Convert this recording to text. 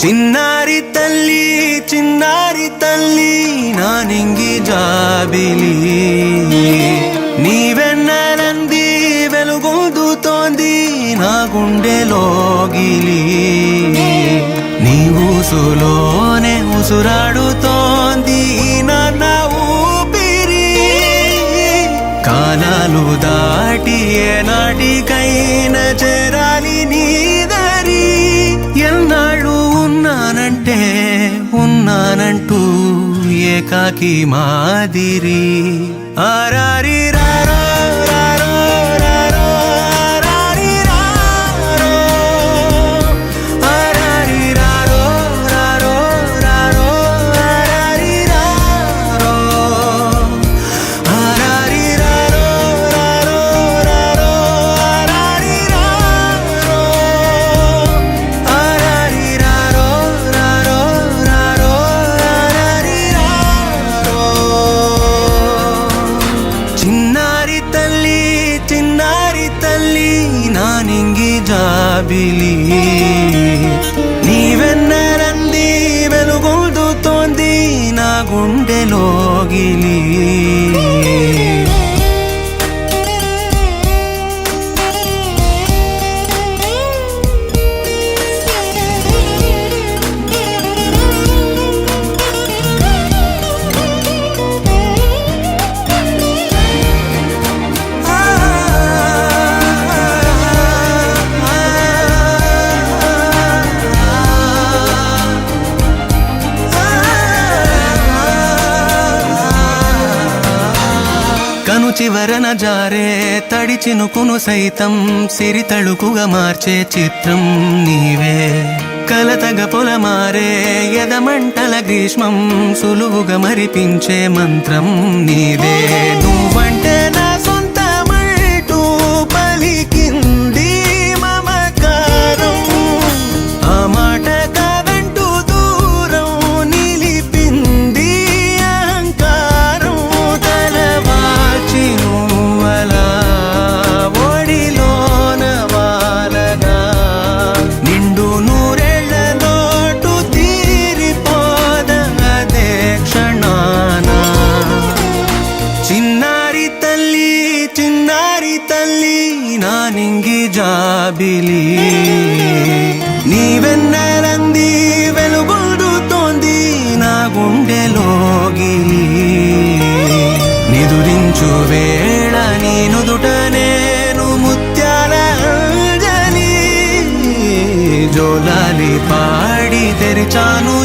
చిన్నారి తల్లి నా నింగి జాబిలి నీవెన్నెలంది వెలుగొందుతోంది నా గుండెలోగిలి నీ ఊసులోనే ఉసురాడుతోంది నా ఊపిరి కాలాలు దాటి ఏనాటికైనా చేరాలి నీ దరి ఎన్నాళ్ళు ఉన్నానంటూ ఏకాకి మాదిరి ఆరారి రారో రారో రారో ఆరారి రారో ఆరారి రారో రారో రారో ఆరారి రారో ఆరారి రారో రారో రారో ఆరారి రారో ఆరారి రారో రారో రారో ఆరారి రారో చిన్నారి తల్లి నా నింగి జాబిలి నీవెన్నెలంది వెలుగొందుతోంది నా గుండెలోగిలి కను చివరన జారే తడి చినుకును సైతం సిరి తళుకుగా మార్చే చిత్రం నీవే కలతగ పొలమారే ఎదమంటల గ్రీష్మం సులువుగా మరిపించే మంత్రం నీదే నువ్వంటే నా సొంతమంటూ పలికింది మమకారం ఆ మాట కాదంటూ దూరం నిలిపింది అహంకారం తలవాల్చి నువ్వలా ఒడిలోన వాలగా నిండు నూరేళ్ల లోటు తీరిపోదదే క్షణాన చిన్నారి తల్లి నా నింగి జాబిలి నీవెన్నెలంది వెలుగొందుతోంది నా గుండెలోగిలి నిదురించు వేళ నీ నుదుట నేను ముత్యాల అంజలి జోలాలి పాడి తెరిచాను